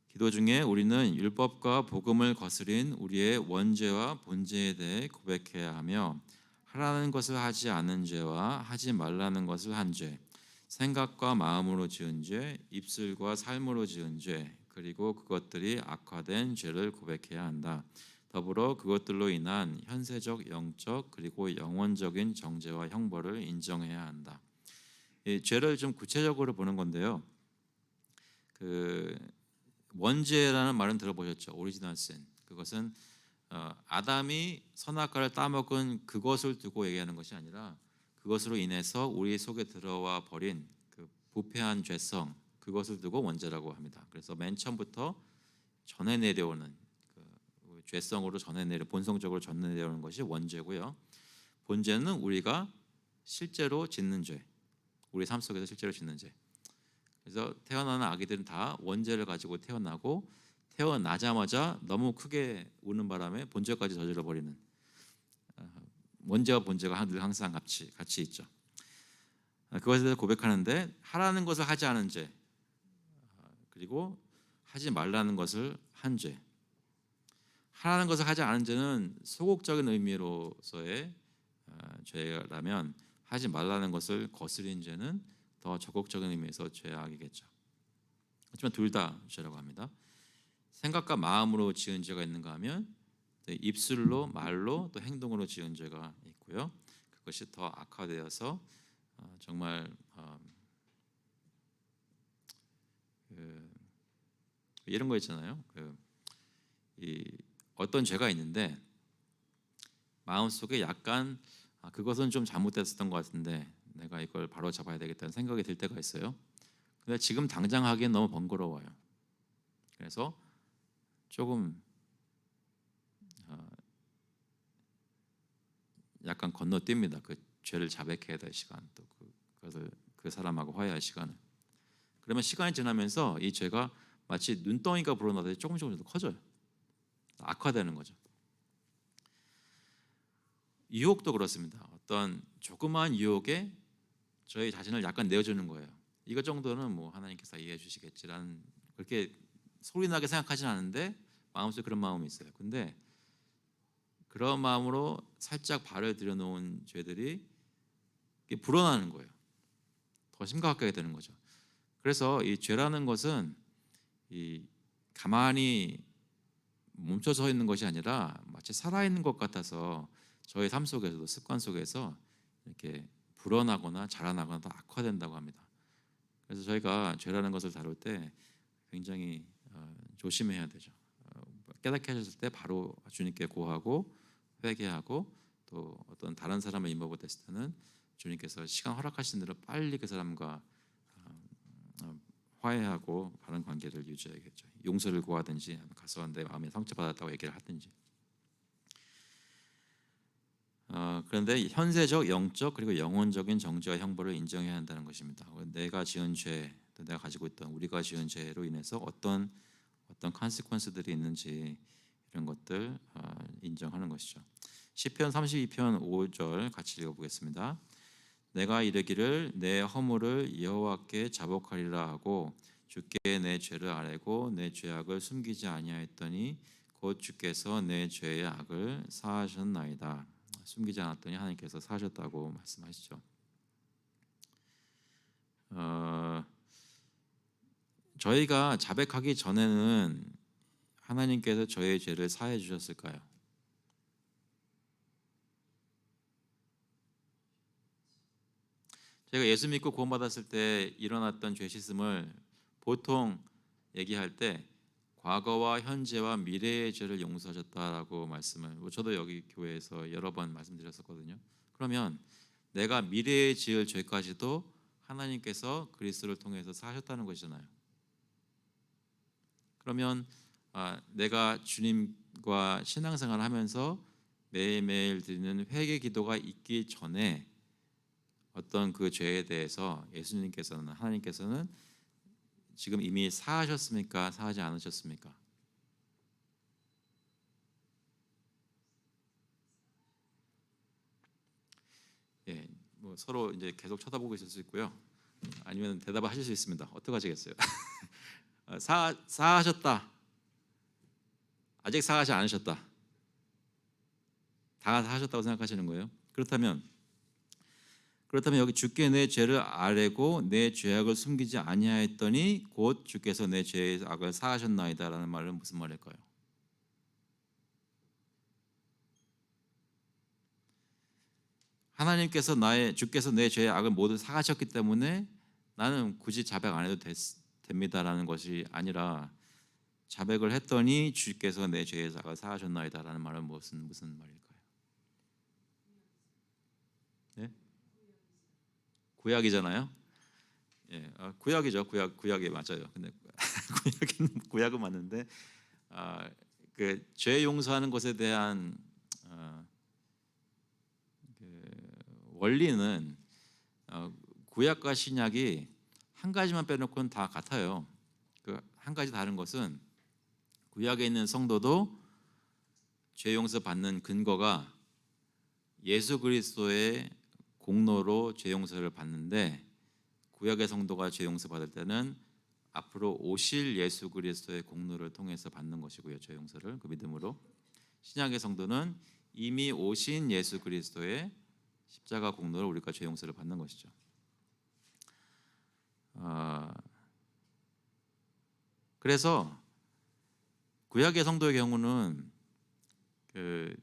기도 중에 우리는 율법과 복음을 거스린 우리의 원죄와 본죄에 대해 고백해야 하며 하라는 것을 하지 않은 죄와 하지 말라는 것을 한 죄, 생각과 마음으로 지은 죄, 입술과 삶으로 지은 죄, 그리고 그것들이 악화된 죄를 고백해야 한다. 더불어 그것들로 인한 현세적, 영적, 그리고 영원적인 정죄와 형벌을 인정해야 한다. 이 죄를 좀 구체적으로 보는 건데요. 그 원죄라는 말은 들어보셨죠? 오리지널 sin. 그것은 아담이 선악과를 따먹은 그것을 두고 얘기하는 것이 아니라 그것으로 인해서 우리 속에 들어와 버린 그 부패한 죄성 그것을 두고 원죄라고 합니다. 그래서 맨 처음부터 전해 내려오는 그 죄성으로 본성적으로 전해 내려오는 것이 원죄고요. 본죄는 우리가 실제로 짓는 죄, 우리 삶 속에서 실제로 짓는 죄. 그래서 태어나는 아기들은 다 원죄를 가지고 태어나고 태어나자마자 너무 크게 우는 바람에 본죄까지 저질러 버리는 원죄와 본죄가 늘 항상 같이 있죠. 그것에 대해서 고백하는데 하라는 것을 하지 않은 죄 그리고 하지 말라는 것을 한 죄. 하라는 것을 하지 않은 죄는 소극적인 의미로서의 죄라면 하지 말라는 것을 거스린 죄는 더 적극적인 의미에서 죄악이겠죠. 하지만 둘 다 죄라고 합니다. 생각과 마음으로 지은 죄가 있는가 하면 입술로 말로 또 행동으로 지은 죄가 있고요. 그것이 더 악화되어서 정말 이런 거 있잖아요. 어떤 죄가 있는데 마음속에 약간 그것은 좀 잘못됐었던 것 같은데 내가 이걸 바로 잡아야 되겠다는 생각이 들 때가 있어요. 근데 지금 당장 하기엔 너무 번거로워요. 그래서 조금 약간 건너뜁니다. 그 죄를 자백해야 될 시간 또 그것을 그 사람하고 화해할 시간을. 그러면 시간이 지나면서 이 죄가 마치 눈덩이가 불어나듯이 조금씩 커져요. 악화되는 거죠. 유혹도 그렇습니다. 어떤 조그마한 유혹에 저희 자신을 약간 내어주는 거예요. 이것 정도는 뭐 하나님께서 이해해 주시겠지라는 그렇게 소리나게 생각하지는 않은데 마음속에 그런 마음이 있어요. 근데 그런 마음으로 살짝 발을 들여놓은 죄들이 불어나는 거예요. 더 심각하게 되는 거죠. 그래서 이 죄라는 것은 가만히 멈춰 서 있는 것이 아니라 마치 살아있는 것 같아서 저의 삶 속에서도 습관 속에서 이렇게 불어나거나 자라나거나 더 악화된다고 합니다. 그래서 저희가 죄라는 것을 다룰 때 굉장히 조심해야 되죠. 깨닫게 하셨을 때 바로 주님께 고하고 회개하고 또 어떤 다른 사람의 임무가 됐을 때는 주님께서 시간 허락하신 대로 빨리 그 사람과 화해하고 바른 관계를 유지해야겠죠. 용서를 구하든지 가서 내 마음에 상처받았다고 얘기를 하든지. 그런데 현세적, 영적 그리고 영혼적인 정죄와 형벌을 인정해야 한다는 것입니다. 내가 지은 죄, 또 내가 가지고 있던 우리가 지은 죄로 인해서 어떤 컨시퀀스들이 있는지 이런 것들 인정하는 것이죠. 시편 32편 5절 같이 읽어보겠습니다. 내가 이르기를 내 허물을 여호와께 자복하리라 하고 주께 내 죄를 아뢰고 내 죄악을 숨기지 아니하였더니 곧 주께서 내 죄의 악을 사하셨나이다. 숨기지 않았더니 하나님께서 사하셨다고 말씀하시죠. 저희가 자백하기 전에는 하나님께서 저의 죄를 사해 주셨을까요? 제가 예수 믿고 구원받았을 때 일어났던 죄 씻음을 보통 얘기할 때 과거와 현재와 미래의 죄를 용서하셨다라고 말씀을 저도 여기 교회에서 여러 번 말씀드렸었거든요. 그러면 내가 미래에 지을 죄까지도 하나님께서 그리스도를 통해서 사하셨다는 것이잖아요. 그러면 내가 주님과 신앙생활을 하면서 매일매일 드리는 회개 기도가 있기 전에 어떤 그 죄에 대해서 예수님께서는 하나님께서는 지금 이미 사하셨습니까? 사하지 않으셨습니까? 예, 뭐 서로 이제 계속 쳐다보고 있을 수 있고요. 아니면 대답을 하실 수 있습니다. 어떻게 하시겠어요? 사하셨다. 아직 사하지 않으셨다. 다 사하셨다고 생각하시는 거예요? 그렇다면 여기 주께 내 죄를 아뢰고 내 죄악을 숨기지 아니하였더니 곧 주께서 내 죄의 악을 사하셨나이다라는 말은 무슨 말일까요? 주께서 내 죄의 악을 모두 사하셨기 때문에 나는 굳이 자백 안 해도 됩니다라는 것이 아니라 자백을 했더니 주께서 내 죄의 악을 사하셨나이다라는 말은 무슨 말일까요? 네? 구약이잖아요. 예, 구약이죠. 구약이 맞아요. 근데 구약은 맞는데 그 죄 용서하는 것에 대한 그 원리는 구약과 신약이 한 가지만 빼놓고는 다 같아요. 그 한 가지 다른 것은 구약에 있는 성도도 죄 용서 받는 근거가 예수 그리스도의 공로로 죄 용서를 받는데 구약의 성도가 죄 용서 받을 때는 앞으로 오실 예수 그리스도의 공로를 통해서 받는 것이고요. 죄 용서를 그 믿음으로. 신약의 성도는 이미 오신 예수 그리스도의 십자가 공로로 우리가 죄 용서를 받는 것이죠. 그래서 구약의 성도의 경우는 그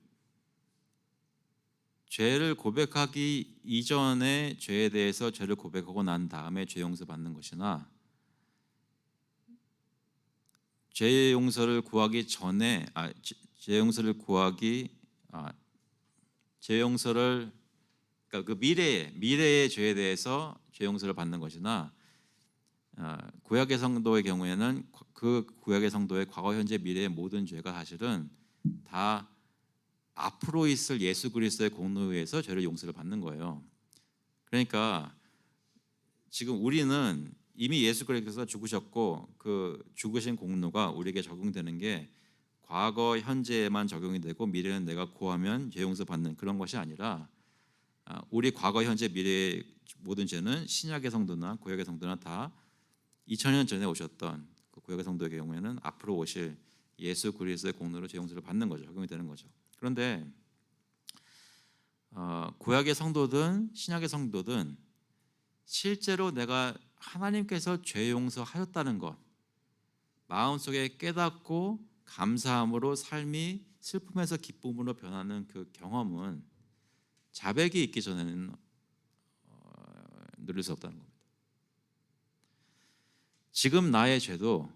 죄를 고백하기 이전에 죄에 대해서 죄를 고백하고 난 다음에 죄 용서 받는 것이나 죄 용서를 구하기 전에 죄 용서를 그러니까 그 미래의 죄에 대해서 죄 용서를 받는 것이나 구약의 성도의 경우에는 그 구약의 성도의 과거, 현재, 미래의 모든 죄가 사실은 다 앞으로 있을 예수 그리스도의 공로에 의해서 죄를 용서를 받는 거예요. 그러니까 지금 우리는 이미 예수 그리스도가 죽으셨고 그 죽으신 공로가 우리에게 적용되는 게 과거, 현재에만 적용이 되고 미래는 내가 고하면 죄 용서 받는 그런 것이 아니라 우리 과거, 현재, 미래의 모든 죄는 신약의 성도나 구약의 성도나 다 2000년 전에 오셨던 그 구약의 성도의 경우에는 앞으로 오실 예수 그리스도의 공로로 죄 용서를 받는 거죠. 적용이 되는 거죠. 그런데 구약의 성도든 신약의 성도든 실제로 내가 하나님께서 죄 용서하셨다는 것 마음속에 깨닫고 감사함으로 삶이 슬픔에서 기쁨으로 변하는 그 경험은 자백이 있기 전에는 누릴 수 없다는 겁니다. 지금 나의 죄도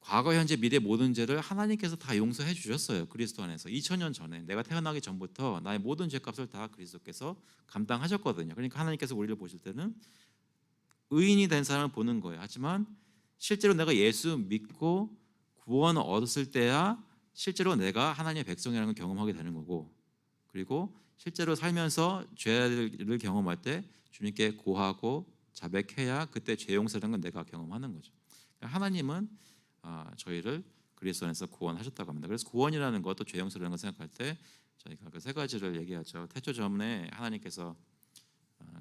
과거, 현재, 미래 모든 죄를 하나님께서 다 용서해 주셨어요. 그리스도 안에서 2000년 전에 내가 태어나기 전부터 나의 모든 죄값을 다 그리스도께서 감당하셨거든요. 그러니까 하나님께서 우리를 보실 때는 의인이 된 사람을 보는 거예요. 하지만 실제로 내가 예수 믿고 구원을 얻었을 때야 실제로 내가 하나님의 백성이라는 걸 경험하게 되는 거고, 그리고 실제로 살면서 죄를 경험할 때 주님께 고하고 자백해야 그때 죄 용서라는 건 내가 경험하는 거죠. 하나님은 저희를 그리스도 안에서 구원하셨다고 합니다. 그래서 구원이라는 것도 죄 용서라는 걸 생각할 때 저희가 그 세 가지를 얘기하죠. 태초 전에 하나님께서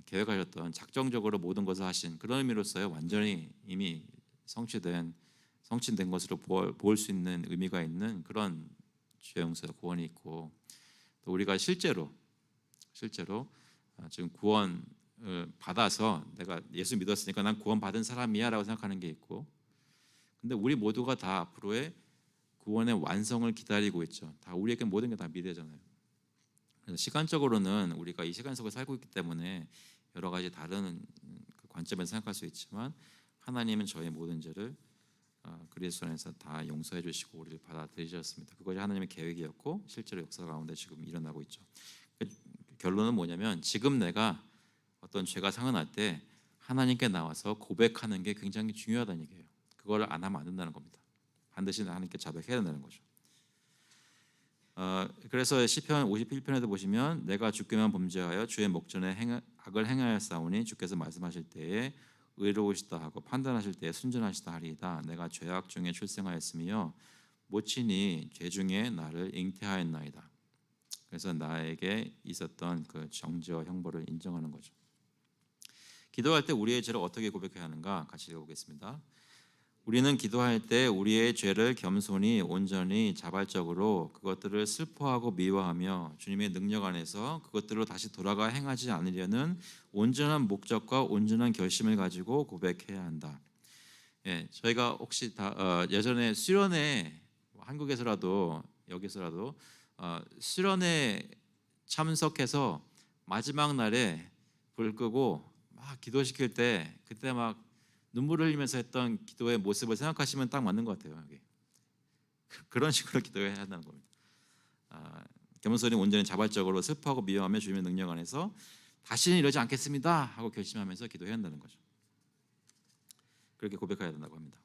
계획하셨던 작정적으로 모든 것을 하신 그런 의미로서요, 완전히 이미 성취된 것으로 볼 수 있는 의미가 있는 그런 죄 용서 구원이 있고, 또 우리가 실제로 지금 구원을 받아서 내가 예수 믿었으니까 난 구원 받은 사람이야라고 생각하는 게 있고, 근데 우리 모두가 다 앞으로의 구원의 완성을 기다리고 있죠. 다 우리에게 모든 게 다 미래잖아요. 그래서 시간적으로는 우리가 이 시간 속에 살고 있기 때문에 여러 가지 다른 그 관점에서 생각할 수 있지만, 하나님은 저의 모든 죄를 그리스도 안에서 다 용서해 주시고 우리를 받아들이셨습니다. 그것이 하나님의 계획이었고 실제로 역사 가운데 지금 일어나고 있죠. 결론은 뭐냐면, 지금 내가 어떤 죄가 생각날 때 하나님께 나와서 고백하는 게 굉장히 중요하다는 얘기예요. 그걸 안 하면 안 된다는 겁니다. 반드시 하나님께 자백해야 된다는 거죠. 그래서 시편 51편에도 보시면 내가 주께만 범죄하여 주의 목전에 악을 행하였사오니 주께서 말씀하실 때에 의로우시다 하고 판단하실 때에 순전하시다 하리이다. 내가 죄악 중에 출생하였으며 모친이 죄 중에 나를 잉태하였나이다. 그래서 나에게 있었던 그 정죄와 형벌을 인정하는 거죠. 기도할 때 우리의 죄를 어떻게 고백해야 하는가 같이 읽어보겠습니다. 우리는 기도할 때 우리의 죄를 겸손히 온전히 자발적으로 그것들을 슬퍼하고 미워하며 주님의 능력 안에서 그것들로 다시 돌아가 행하지 않으려는 온전한 목적과 온전한 결심을 가지고 고백해야 한다. 저희가 혹시 예전에 수련회, 한국에서라도 여기서라도 수련회 참석해서 마지막 날에 불 끄고 막 기도시킬 때 그때 막 눈물을 흘리면서 했던 기도의 모습을 생각하시면 딱 맞는 것 같아요. 여기. 그런 식으로 기도해야 한다는 겁니다. 겸손히 온전히 자발적으로 슬퍼하고 미워하며 주님의 능력 안에서 다시는 이러지 않겠습니다 하고 결심하면서 기도해야 한다는 거죠. 그렇게 고백해야 된다고 합니다.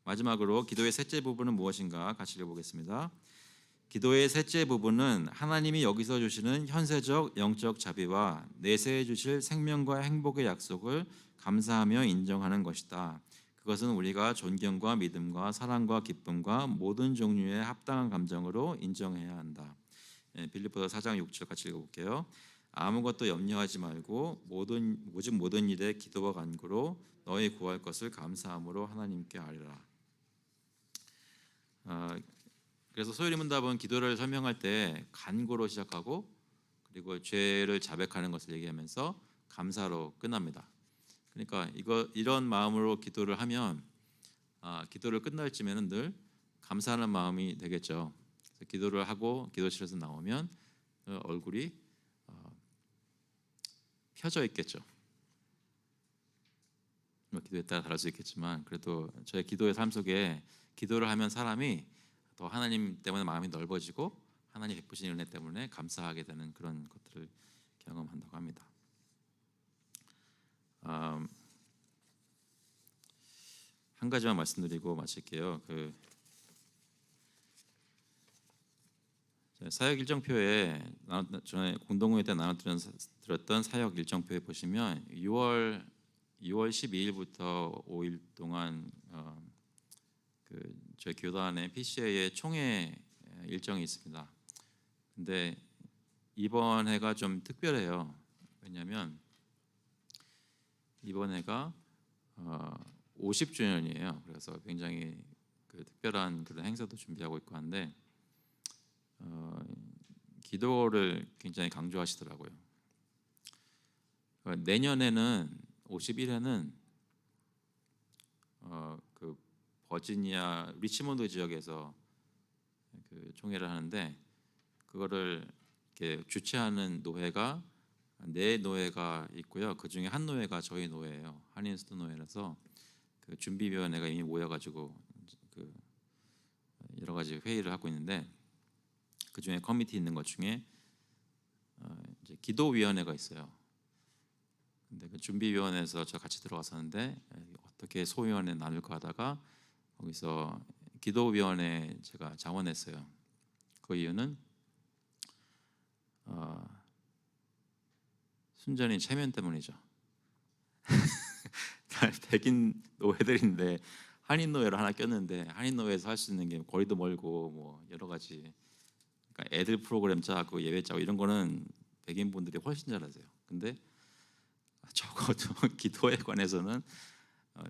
마지막으로 기도의 셋째 부분은 무엇인가 같이 읽어보겠습니다. 기도의 셋째 부분은 하나님이 여기서 주시는 현세적 영적 자비와 내세해 주실 생명과 행복의 약속을 감사하며 인정하는 것이다. 그것은 우리가 존경과 믿음과 사랑과 기쁨과 모든 종류의 합당한 감정으로 인정해야 한다. 빌립보서 4장 6절 같이 읽어볼게요. 아무것도 염려하지 말고 오직 모든 일에 기도와 간구로 너희 구할 것을 감사함으로 하나님께 아뢰라. 그래서 소요리 문답은 기도를 설명할 때 간구로 시작하고 그리고 죄를 자백하는 것을 얘기하면서 감사로 끝납니다. 그러니까 이런 마음으로 기도를 하면 기도를 끝날 쯤에는 늘 감사하는 마음이 되겠죠. 그래서 기도를 하고 기도실에서 나오면 얼굴이 펴져 있겠죠. 기도에 따라 다를 수 있겠지만 그래도 저의 기도의 삶 속에 기도를 하면 사람이 더 하나님 때문에 마음이 넓어지고 하나님 베푸신 은혜 때문에 감사하게 되는 그런 것들을 경험한다고 합니다. 한 가지만 말씀드리고 마칠게요. 사역 일정표에 전에 공동회의 때 나눠드렸던 사역 일정표에 보시면 6월 12일부터 5일 동안 저희 교단의 PCA의 총회 일정이 있습니다. 근데 이번 해가 좀 특별해요. 왜냐하면 이번 해가 50주년이에요. 그래서 굉장히 특별한 그런 행사도 준비하고 있고 한데 기도를 굉장히 강조하시더라고요. 내년에는 51회는 그 버지니아 리치몬드 지역에서 그 총회를 하는데 그거를 이렇게 주최하는 노회가 네 노회가 있고요. 그 중에 한 노회가 저희 노회예요. 한인수도 노회라서 그 준비위원회가 이미 모여가지고 그 여러 가지 회의를 하고 있는데 그 중에 커미티 있는 것 중에 이제 기도위원회가 있어요. 근데 그 준비위원회에서 저 같이 들어갔었는데 어떻게 소위원회 나눌까 하다가 거기서 기도위원회 제가 자원했어요. 그 이유는 순전히 체면 때문이죠. 백인 노예들인데 한인 노예를 하나 꼈는데 한인 노예에서 할 수 있는 게 거리도 멀고 뭐 여러 가지 그러니까 애들 프로그램 짜고 예배 짜고 이런 거는 백인 분들이 훨씬 잘하세요. 근데 적어도 기도에 관해서는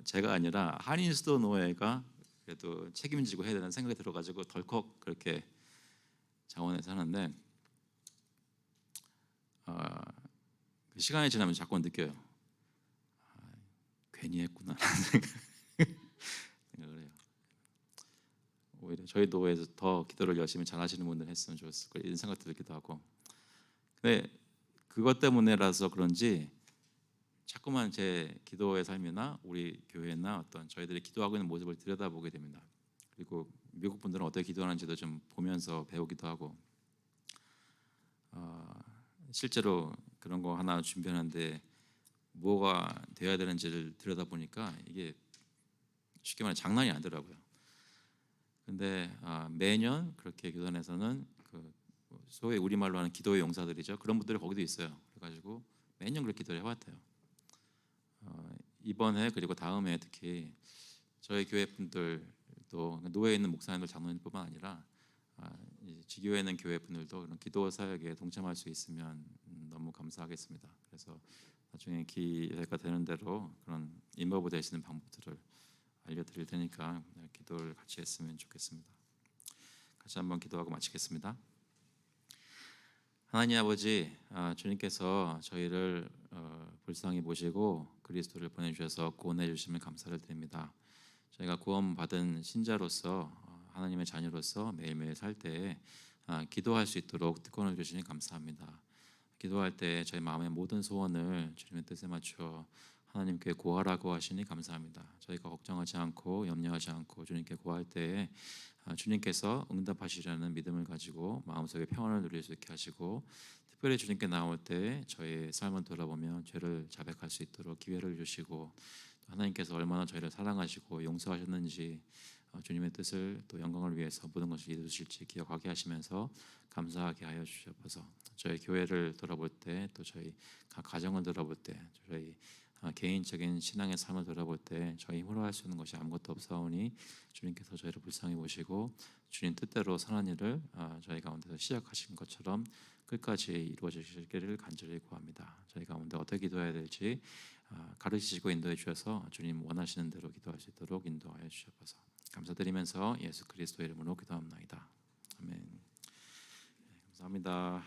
제가 아니라 한인 수도 노예가 그래도 책임지고 해야 되는 생각이 들어가지고 덜컥 그렇게 자원해서 하는데 그 시간이 지나면 자꾸 느껴요. 괜히 했구나 생각을 해요. 오히려 저희 노예에서 더 기도를 열심히 잘하시는 분들 했으면 좋았을 거 이런 생각 들기도 하고. 근데 그것 때문에라서 그런지 자꾸만 제 기도의 삶이나 우리 교회나 어떤 저희들이 기도하고 있는 모습을 들여다보게 됩니다. 그리고 미국 분들은 어떻게 기도하는지도 좀 보면서 배우기도 하고 실제로 그런 거 하나 준비하는데 뭐가 돼야 되는지를 들여다보니까 이게 쉽게 말해 장난이 아니더라고요. 근데 매년 그렇게 교단에서는 그 소위 우리말로 하는 기도의 용사들이죠. 그런 분들이 거기도 있어요. 그래가지고 매년 그렇게 기도를 해왔대요. 이번 해 그리고 다음 해 특히 저희 교회 분들도 노예에 있는 목사님들 장로님뿐만 아니라 지교에 있는 교회 분들도 그런 기도 사역에 동참할 수 있으면 너무 감사하겠습니다. 그래서 나중에 기회가 되는 대로 그런 인버브 되시는 방법들을 알려드릴 테니까 기도를 같이 했으면 좋겠습니다. 같이 한번 기도하고 마치겠습니다. 하나님 아버지, 주님께서 저희를 불쌍히 보시고 그리스도를 보내주셔서 구원해 주심을 감사를 드립니다. 저희가 구원받은 신자로서 하나님의 자녀로서 매일매일 살 때에 기도할 수 있도록 특권을 주시니 감사합니다. 기도할 때 저희 마음의 모든 소원을 주님의 뜻에 맞춰 하나님께 구하라고 하시니 감사합니다. 저희가 걱정하지 않고 염려하지 않고 주님께 구할 때에 주님께서 응답하시라는 믿음을 가지고 마음속에 평안을 누릴 수 있게 하시고 특별히 주님께 나올 때 저희의 삶을 돌아보며 죄를 자백할 수 있도록 기회를 주시고 하나님께서 얼마나 저희를 사랑하시고 용서하셨는지 주님의 뜻을 또 영광을 위해서 모든 것을 이루실지 기억하게 하시면서 감사하게 하여 주시옵소서. 저희 교회를 돌아볼 때 또 저희 각 가정을 돌아볼 때 저희 개인적인 신앙의 삶을 돌아볼 때 저희 힘으로 할 수 있는 것이 아무것도 없사오니 주님께서 저희를 불쌍히 보시고 주님 뜻대로 선한 일을 저희 가운데서 시작하신 것처럼 끝까지 이루어지시기를 간절히 구합니다. 저희 가운데 어떻게 기도해야 될지 가르치시고 인도해 주셔서 주님 원하시는 대로 기도할 수 있도록 인도하여 주시옵소서. 감사드리면서 예수 그리스도의 이름으로 기도합나이다. 아멘. 감사합니다.